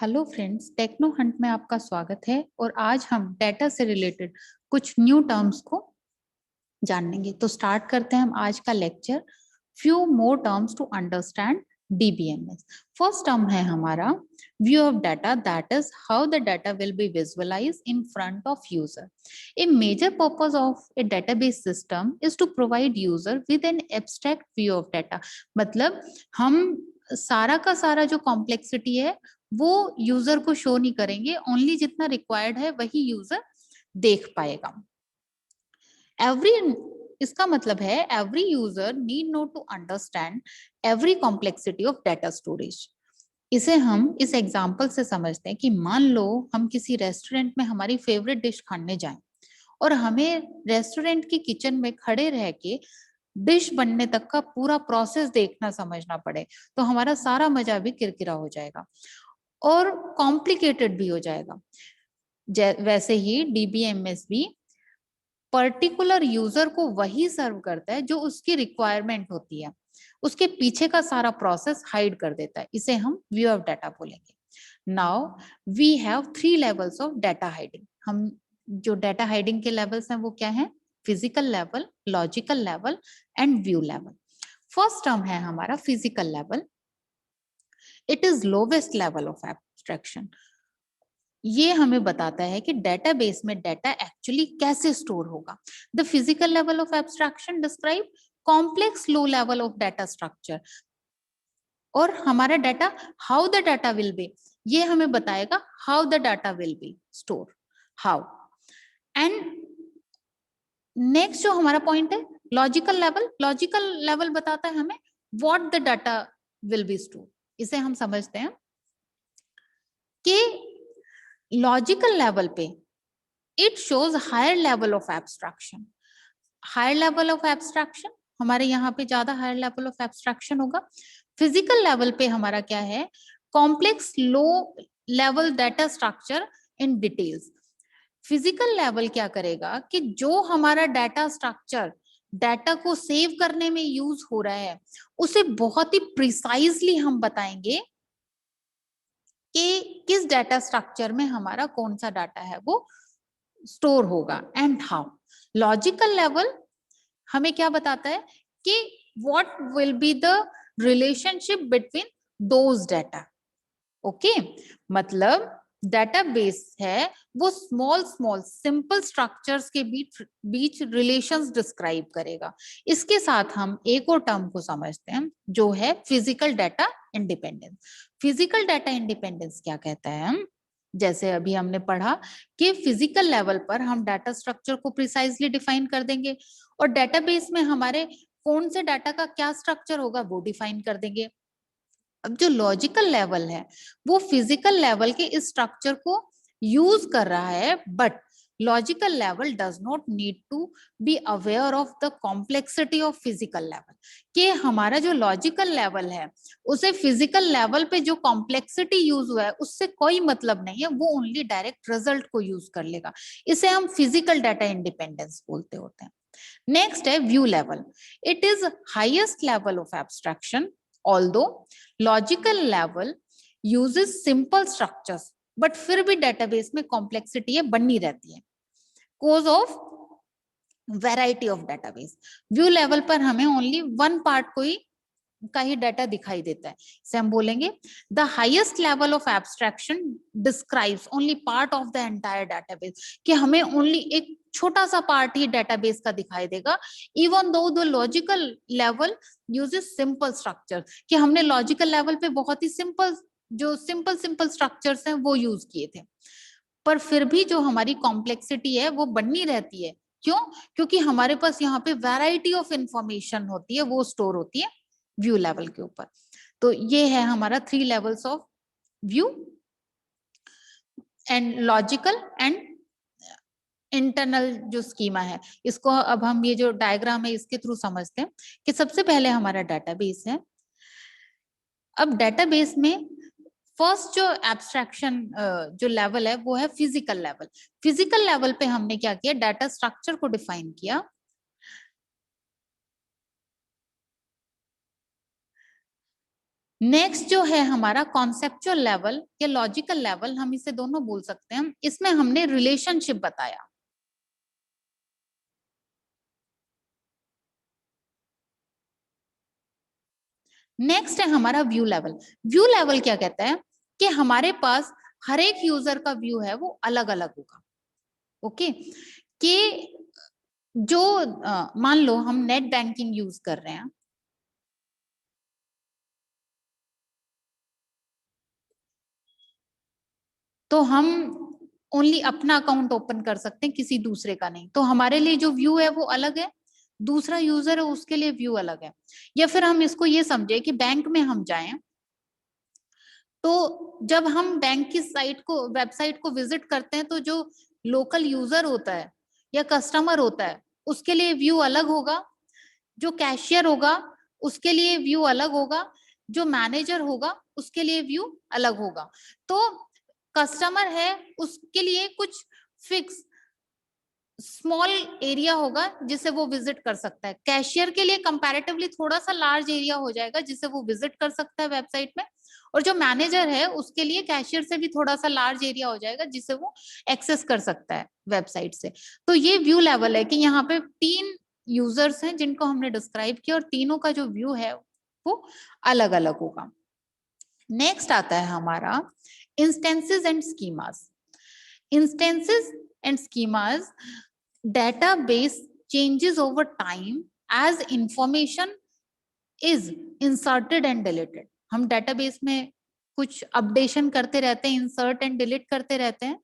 Hello friends, techno Hunt में आपका स्वागत है। और आज हम डेटा से रिलेटेड कुछ न्यू टर्म्स को जानेंगे। तो स्टार्ट करते हैं हम आज का lecture. Few more terms to understand DBMS. First term है हमारा view of data, that is how the data will be visualised in front of user. A major purpose of a database system is to provide user with an abstract view of data. मतलब हम सारा का सारा जो complexity है वो user को show नहीं करेंगे, ओनली जितना रिक्वायर्ड है वही यूजर देख पाएगा। एवरी इसका मतलब है every user need not to understand every complexity of data storage. इसे हम इस एग्जांपल से समझते हैं कि मान लो हम किसी रेस्टोरेंट में हमारी फेवरेट डिश खाने जाएं और हमें रेस्टोरेंट की किचन में खड़े रह के डिश बनने तक का पूरा प्रोसेस देखना समझना पड़े, तो हमारा सारा मजा भी किरकिरा हो जाएगा और कॉम्प्लिकेटेड भी हो जाएगा। वैसे ही डीबीएमएस भी पर्टिकुलर यूजर को वही सर्व करता है जो उसकी रिक्वायरमेंट होती है, उसके पीछे का सारा प्रोसेस हाइड कर देता है। इसे हम व्यू ऑफ डाटा बोलेंगे। Now we have 3 levels of data hiding. हम जो डाटा हाइडिंग के लेवल्स हैं वो क्या है? Physical level, logical level and view level. First term है हमारा physical level. It is lowest level of abstraction. ये हमें बताता है कि डेटाबेस में डाटा एक्चुअली कैसे स्टोर होगा। The physical level of abstraction describe complex low level of data structure. और हमारा data, how the data will B, ये हमें बताएगा how the data will be store, how. And next जो हमारा पॉइंट है लॉजिकल लेवल। लॉजिकल लेवल बताता है हमें what the data will be store. इसे हम समझते हैं कि लॉजिकल लेवल पे it shows higher level of abstraction. Higher level of abstraction हमारे यहाँ पे ज्यादा हायर लेवल ऑफ एब्स्ट्रैक्शन होगा। फिजिकल लेवल पे हमारा क्या है? Complex low level data structure in details. Physical level क्या करेगा कि जो हमारा डाटा स्ट्रक्चर डाटा को सेव करने में यूज हो रहा है उसे बहुत ही प्रिसाइजली हम बताएंगे कि किस डाटा स्ट्रक्चर में हमारा कौन सा डाटा है वो स्टोर होगा एंड हाउ। लॉजिकल लेवल हमें क्या बताता है कि what will be the relationship between those data. Okay, मतलब डेटाबेस है वो स्मॉल स्मॉल सिंपल स्ट्रक्चर्स के बीच बीच रिलेशंस डिस्क्राइब करेगा। इसके साथ हम एक और टर्म को समझते हैं जो है physical data independence. Physical data independence क्या कहता है? जैसे अभी हमने पढ़ा कि फिजिकल लेवल पर हम डाटा स्ट्रक्चर को प्रिसाइजली डिफाइन कर देंगे और डेटाबेस में हमारे कौन से डाटा का क्या स्ट्रक्चर होगा वो डिफाइन कर देंगे। अब जो लॉजिकल लेवल है वो फिजिकल लेवल के इस स्ट्रक्चर को यूज कर रहा है, but logical level does not need to be aware of the complexity of physical level. कि हमारा जो लॉजिकल लेवल है उसे फिजिकल लेवल पे जो कॉम्प्लेक्सिटी यूज हुआ है उससे कोई मतलब नहीं है, वो ओनली डायरेक्ट रिजल्ट को यूज कर लेगा। इसे हम फिजिकल डाटा इंडिपेंडेंस बोलते होते हैं। नेक्स्ट है view level. It is highest level of abstraction, although logical level uses simple structures, but फिर भी डेटाबेस में कॉम्प्लेक्सिटी है बनी रहती है cause of variety of database. View level पर हमें ओनली वन पार्ट का ही डाटा दिखाई देता है। इसे हम बोलेंगे the highest level of abstraction describes only part of the entire database. कि हमें ओनली एक छोटा सा पार्ट ही डेटाबेस का दिखाई देगा, even though the logical level uses simple structure. कि हमने लॉजिकल लेवल पे बहुत ही सिंपल जो सिंपल सिंपल स्ट्रक्चर्स हैं वो यूज किए थे, पर फिर भी जो हमारी कॉम्प्लेक्सिटी है वो बनी रहती है। क्यों? क्योंकि हमारे पास यहाँ पे वैरायटी ऑफ इंफॉर्मेशन होती है, वो स्टोर होती है व्यू लेवल के ऊपर। तो ये है हमारा 3 levels of view and logical and internal जो स्कीमा है। इसको अब हम ये जो डायग्राम है इसके थ्रू समझते हैं कि सबसे पहले हमारा डाटाबेस है। अब डेटाबेस में फर्स्ट जो एब्स्ट्रैक्शन जो लेवल है वो है फिजिकल लेवल। फिजिकल लेवल पे हमने क्या किया? डाटा स्ट्रक्चर को डिफाइन किया। नेक्स्ट जो है हमारा कॉन्सेप्चुअल लेवल या लॉजिकल लेवल, हम इसे दोनों बोल सकते हैं। इसमें हमने रिलेशनशिप बताया। नेक्स्ट है हमारा व्यू लेवल। व्यू लेवल क्या कहता है कि हमारे पास हर एक यूजर का व्यू है वो अलग अलग होगा। ओके, कि जो मान लो हम नेट बैंकिंग यूज कर रहे हैं, तो हम ओनली अपना अकाउंट ओपन कर सकते हैं, किसी दूसरे का नहीं। तो हमारे लिए जो व्यू है वो अलग है, दूसरा यूजर है उसके लिए व्यू अलग है। या फिर हम इसको ये समझे कि बैंक में हम जाएं, तो जब हम बैंक की साइट को, वेबसाइट को विजिट करते हैं, तो जो लोकल यूजर होता है या कस्टमर होता है उसके लिए व्यू अलग होगा, जो कैशियर होगा उसके लिए व्यू अलग होगा, जो मैनेजर होगा उसके लिए व्यू अलग होगा। तो कस्टमर है उसके लिए कुछ फिक्स स्मॉल एरिया होगा जिसे वो विजिट कर सकता है। कैशियर के लिए कंपैरेटिवली थोड़ा सा लार्ज एरिया हो जाएगा जिसे वो विजिट कर सकता है वेबसाइट में। और जो मैनेजर है उसके लिए कैशियर से भी थोड़ा सा लार्ज एरिया हो जाएगा जिसे वो एक्सेस कर सकता है वेबसाइट से। तो ये व्यू लेवल है कि यहाँ पे 3 यूजर्स हैं जिनको हमने डिस्क्राइब किया और तीनों का जो व्यू है वो अलग अलग होगा। नेक्स्ट आता है हमारा instances and schemas. Instances and schemas, database changes over time as information is inserted and deleted। हम database में कुछ अपडेशन करते रहते हैं, इंसर्ट एंड डिलीट करते रहते हैं।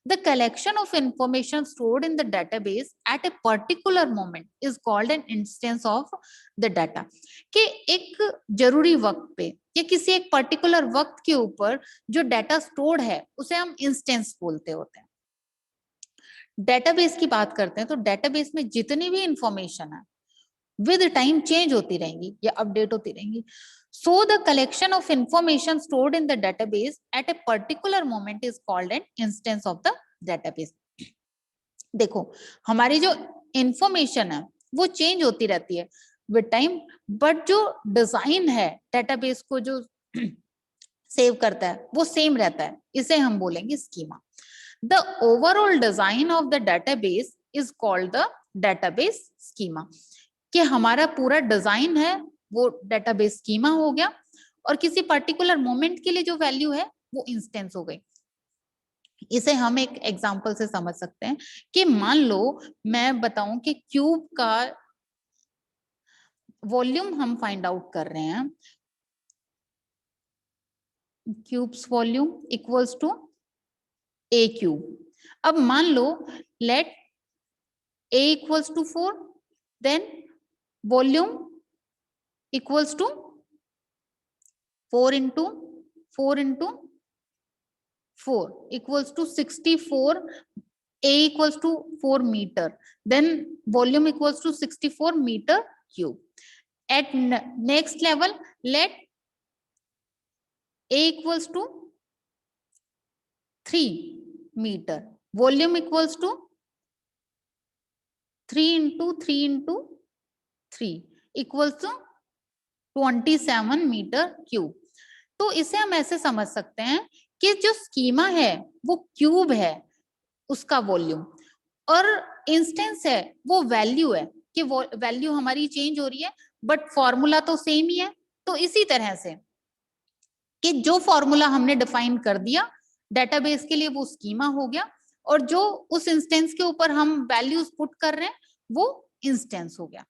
The collection of information stored in the database at a particular moment is called an instance of the data। कि एक जरूरी वक्त पे या किसी एक पर्टिकुलर वक्त के ऊपर जो डाटा स्टोर्ड है उसे हम इंस्टेंस बोलते होते हैं। डेटाबेस की बात करते हैं तो डेटाबेस में जितनी भी इंफॉर्मेशन है विद टाइम चेंज होती रहेंगी या अपडेट होती रहेंगी। So the collection of information stored in the database at a particular moment is called an instance of the database. देखो, हमारी जो इंफॉर्मेशन है वो चेंज होती रहती है विद टाइम, बट जो डिजाइन है डेटाबेस को जो सेव करता है वो सेम रहता है, इसे हम बोलेंगे schema. The overall design of the database is called the database schema। कि हमारा पूरा डिजाइन है वो डेटाबेस स्कीमा हो गया और किसी पर्टिकुलर मोमेंट के लिए जो वैल्यू है वो इंस्टेंस हो गई। इसे हम एक एग्जांपल से समझ सकते हैं कि मान लो मैं बताऊं कि क्यूब का वॉल्यूम हम फाइंड आउट कर रहे हैं, cubes volume equals to a cube. अब मान लो let a equals to 4, then volume equals to 4 into 4 into 4 equals to 64, a equals to 4 meter, then volume equals to 64 meter cube। At next level, let a equals to 3 meter, volume equals to 3 into 3 into 3 equals to 27 metre cube. तो इसे हम ऐसे समझ सकते हैं कि जो schema है वो क्यूब है उसका वॉल्यूम, और इंस्टेंस है वो वैल्यू है कि वो वैल्यू हमारी चेंज हो रही है बट फॉर्मूला तो सेम ही है। तो इसी तरह से कि जो फॉर्मूला हमने डिफाइन कर दिया डेटाबेस के लिए वो स्कीमा हो गया, और जो उस इंस्टेंस के ऊपर हम वैल्यूज पुट कर रहे हैं वो इंस्टेंस हो गया।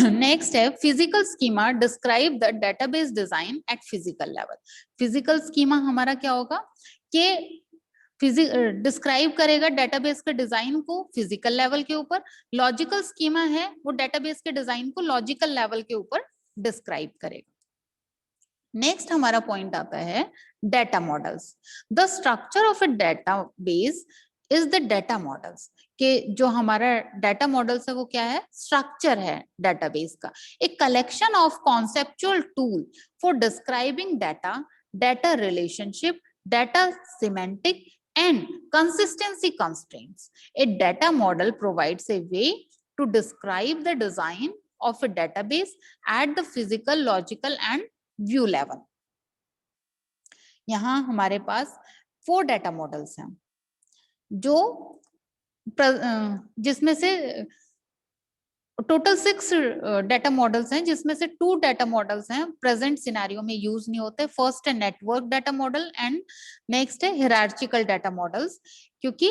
नेक्स्ट है physical schema, describe the database design eight physical level. Physical schema हमारा क्या होगा कि डिस्क्राइब करेगा डेटाबेस के डिजाइन को फिजिकल लेवल के ऊपर। लॉजिकल स्कीमा है वो डेटाबेस के डिजाइन को लॉजिकल लेवल के ऊपर डिस्क्राइब करेगा। नेक्स्ट हमारा पॉइंट आता है data models. The structure of a database is the data models. कि जो हमारा डेटा मॉडल्स है वो क्या है, स्ट्रक्चर है डेटाबेस का। एक collection of conceptual tool for describing data, data relationship, data semantic and consistency constraints। A data model provides a way to describe the design of a database at the physical, logical and view level. यहाँ हमारे पास 4 data models हैं जो जिसमें से total 6 data models हैं, जिसमें से 2 data models हैं प्रेजेंट सिनेरियो में यूज नहीं होते. फर्स्ट है network data model and next है हिरार्चिकल डाटा मॉडल्स. क्योंकि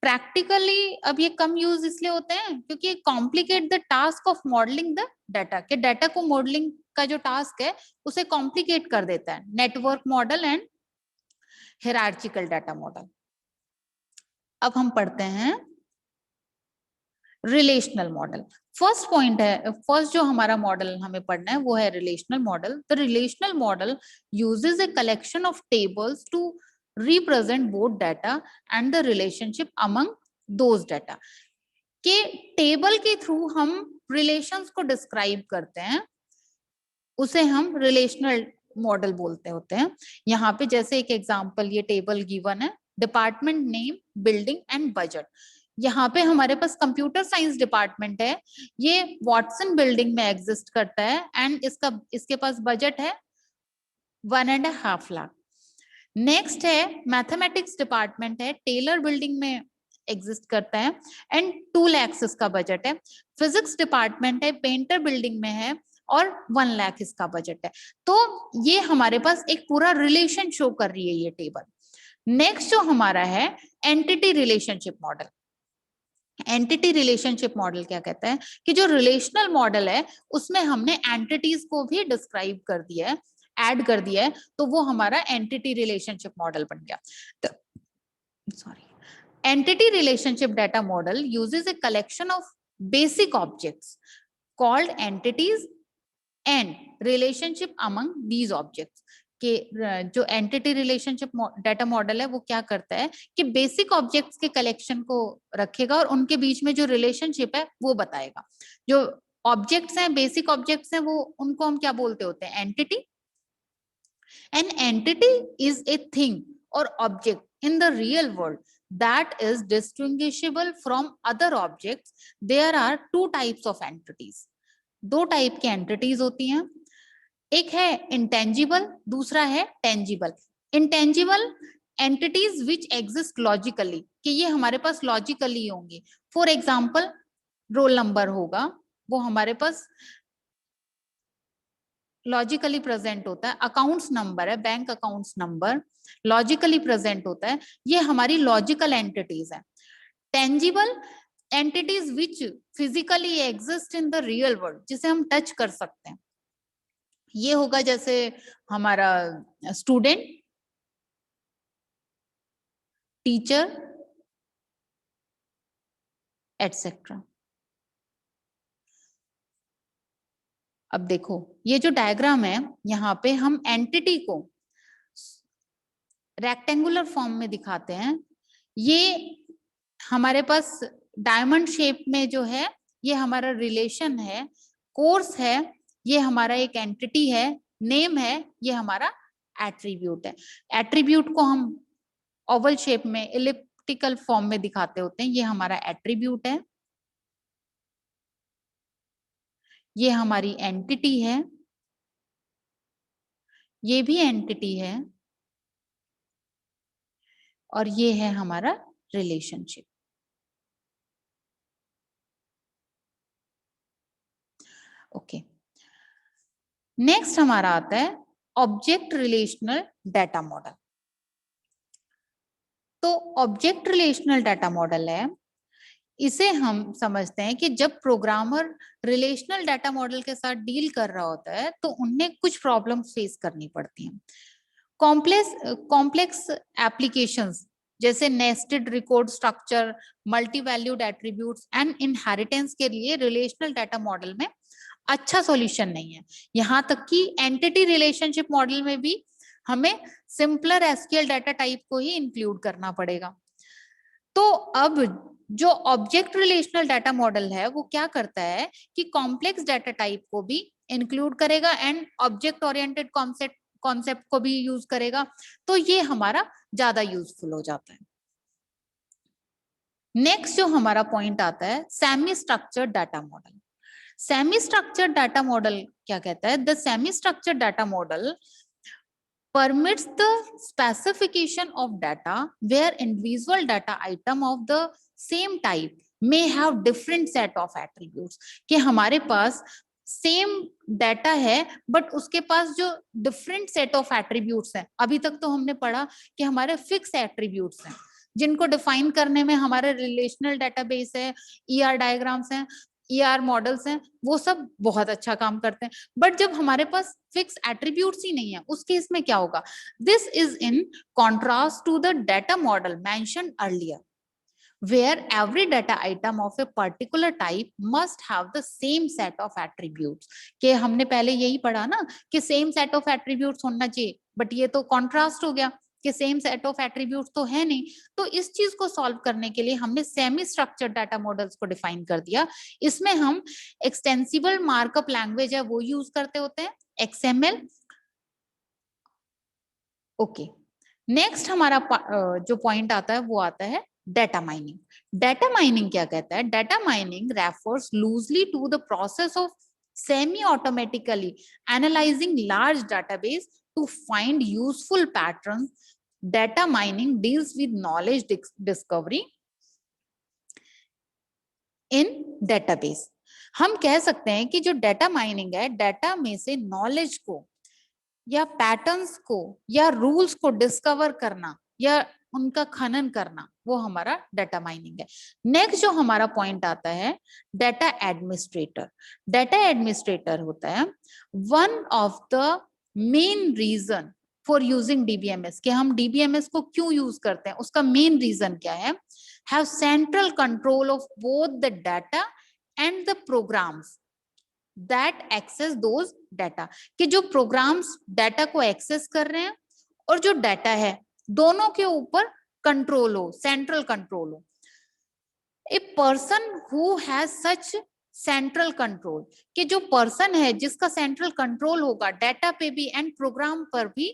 प्रैक्टिकली अब ये कम यूज इसलिए होते हैं क्योंकि complicate the task of modelling the data, के डाटा को मॉडलिंग का जो टास्क है उसे कॉम्प्लिकेट कर देता है network model and hierarchical data model. अब हम पढ़ते हैं रिलेशनल मॉडल. फर्स्ट पॉइंट है, फर्स्ट जो हमारा मॉडल हमें पढ़ना है वो है relational model. The relational model uses a collection of tables two represent both data and the relationship among those data. के टेबल के थ्रू हम रिलेशंस को डिस्क्राइब करते हैं, उसे हम रिलेशनल मॉडल बोलते होते हैं. यहाँ पे जैसे एक एग्जांपल ये टेबल गिवन है, department name, building and budget. यहाँ पे हमारे पास कंप्यूटर साइंस डिपार्टमेंट है, ये वॉटसन बिल्डिंग में एग्जिस्ट करता है एंड इसके पास बजट है 1.5 लाख. नेक्स्ट है मैथमेटिक्स डिपार्टमेंट है, टेलर बिल्डिंग में एग्जिस्ट करता है एंड 2 लाख इसका बजट है. फिजिक्स डिपार्टमेंट है, पेंटर बिल्डिंग में है और 1 लाख इसका बजट है. तो ये हमारे पास एक पूरा रिलेशन शो कर रही है ये टेबल. नेक्स्ट जो हमारा है entity relationship model. Entity relationship model क्या कहता है कि जो रिलेशनल मॉडल है उसमें हमने एंटिटीज को भी डिस्क्राइब कर दिया है, ऐड कर दिया है, तो वो हमारा एंटिटी रिलेशनशिप मॉडल बन गया. तो sorry, entity relationship data model uses a collection of basic objects called entities and relationship among these objects. कि जो एंटिटी रिलेशनशिप डाटा मॉडल है वो क्या करता है कि बेसिक ऑब्जेक्ट्स के कलेक्शन को रखेगा और उनके बीच में जो रिलेशनशिप है वो बताएगा. जो ऑब्जेक्ट्स हैं, बेसिक ऑब्जेक्ट्स हैं, वो उनको हम क्या बोलते होते हैं, entity. An entity is a thing और object in the real world that is distinguishable from other objects. There are 2 types of entities. 2 type की एंटिटीज होती हैं, एक है इंटेंजिबल, दूसरा है tangible. Intangible entities which exist logically, कि ये हमारे पास लॉजिकली होंगी. फॉर एग्जाम्पल रोल नंबर होगा, वो हमारे पास लॉजिकली प्रेजेंट होता है. अकाउंट्स नंबर है, bank accounts number logically present होता है. ये हमारी लॉजिकल एंटिटीज है. Tangible entities which physically exist in the real world, जिसे हम टच कर सकते हैं. ये होगा जैसे हमारा स्टूडेंट, टीचर एटसेट्रा. अब देखो ये जो डायग्राम है, यहाँ पे हम एंटिटी को रेक्टेंगुलर फॉर्म में दिखाते हैं. ये हमारे पास डायमंड शेप में जो है ये हमारा रिलेशन है, कोर्स है ये हमारा एक एंटिटी है, नेम है ये हमारा एट्रीब्यूट है. एट्रीब्यूट को हम ओवल शेप में एलिप्टिकल फॉर्म में दिखाते होते हैं, ये हमारा एट्रीब्यूट है, ये हमारी एंटिटी है, ये भी एंटिटी है और ये है हमारा रिलेशनशिप. ओके, नेक्स्ट हमारा आता है ऑब्जेक्ट रिलेशनल डाटा मॉडल. तो ऑब्जेक्ट रिलेशनल डाटा मॉडल है, इसे हम समझते हैं कि जब प्रोग्रामर रिलेशनल डाटा मॉडल के साथ डील कर रहा होता है तो उन्हें कुछ प्रॉब्लम फेस करनी पड़ती हैं. कॉम्प्लेक्स एप्लीकेशंस जैसे nested record structure, multi valued attributes and inheritance के लिए रिलेशनल डाटा मॉडल में अच्छा सॉल्यूशन नहीं है. यहाँ तक कि एंटिटी रिलेशनशिप मॉडल में भी हमें सिंपलर एसक्यूएल डाटा टाइप को ही इंक्लूड करना पड़ेगा. तो अब जो ऑब्जेक्ट रिलेशनल डाटा मॉडल है वो क्या करता है कि कॉम्प्लेक्स डाटा टाइप को भी इंक्लूड करेगा एंड ऑब्जेक्ट ओरिएंटेड कॉन्सेप्ट को भी यूज करेगा. तो ये हमारा ज्यादा यूजफुल हो जाता है. नेक्स्ट जो हमारा पॉइंट आता है semi structured data model. Semi structured data model क्या कहता है? The semi structured data model permits the specification of data where individual data item of the same type may have different set of attributes. कि हमारे पास same data है but उसके पास जो different set of attributes हैं, अभी तक तो हमने पढ़ा कि हमारे फिक्स एट्रीब्यूट्स हैं जिनको डिफाइन करने में हमारे रिलेशनल डेटाबेस है, ईआर डायग्राम्स हैं, ईआर मॉडल्स हैं, वो सब बहुत अच्छा काम करते हैं। बट जब हमारे पास फिक्स एट्रीब्यूट्स ही नहीं है, उस केस में क्या होगा? This is in contrast to the data model mentioned earlier, where every data item of a particular type must have the same set of attributes. कि हमने पहले यही पढ़ा ना कि सेम सेट ऑफ एट्रीब्यूट्स होना चाहिए, बट ये तो कॉन्ट्रास्ट हो गया कि सेम सेट ऑफ एट्रीब्यूट्स तो है नहीं। तो इस चीज को सॉल्व करने के लिए हमने सेमी स्ट्रक्चर्ड डाटा मॉडल्स को डिफाइन कर दिया। इसमें हम एक्सटेंसिबल मार्कअप लैंग्वेज है वो यूज करते होते हैं, XML। ओके, नेक्स्ट हमारा जो पॉइंट आता है वो आता है डेटा माइनिंग। डेटा माइनिंग क्या कहता है? Data mining refers loosely to the process of semi automatically analysing large database to find useful pattern. Data mining deals with knowledge discovery in database. हम कह सकते हैं कि जो डेटा माइनिंग है, डेटा में से नॉलेज को या पैटर्न्स को या रूल्स को डिस्कवर करना या उनका खनन करना, वो हमारा डेटा माइनिंग है। नेक्स्ट जो हमारा पॉइंट आता है डेटा एडमिनिस्ट्रेटर। डेटा एडमिनिस्ट्रेटर होता है one of the main reason for using DBMS. कि हम डीबीएमएस को क्यों यूज करते हैं, उसका मेन रीजन क्या है? Have central control of both the data and the programs that access those data। कि जो प्रोग्राम्स डाटा को एक्सेस कर रहे हैं और जो डाटा है दोनों के ऊपर कंट्रोल हो, सेंट्रल कंट्रोल हो। A person who has such central control, कि जो पर्सन है जिसका सेंट्रल कंट्रोल होगा डाटा पे भी एंड प्रोग्राम पर भी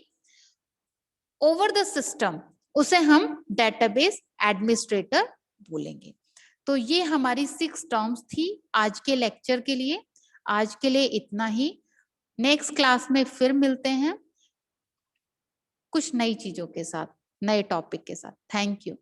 ओवर द सिस्टम, उसे हम डेटाबेस एडमिनिस्ट्रेटर बोलेंगे। तो ये हमारी 6 टर्म्स थी आज के लेक्चर के लिए। आज के लिए इतना ही। नेक्स्ट क्लास में फिर मिलते हैं कुछ नई चीजों के साथ, नए टॉपिक के साथ। Thank you.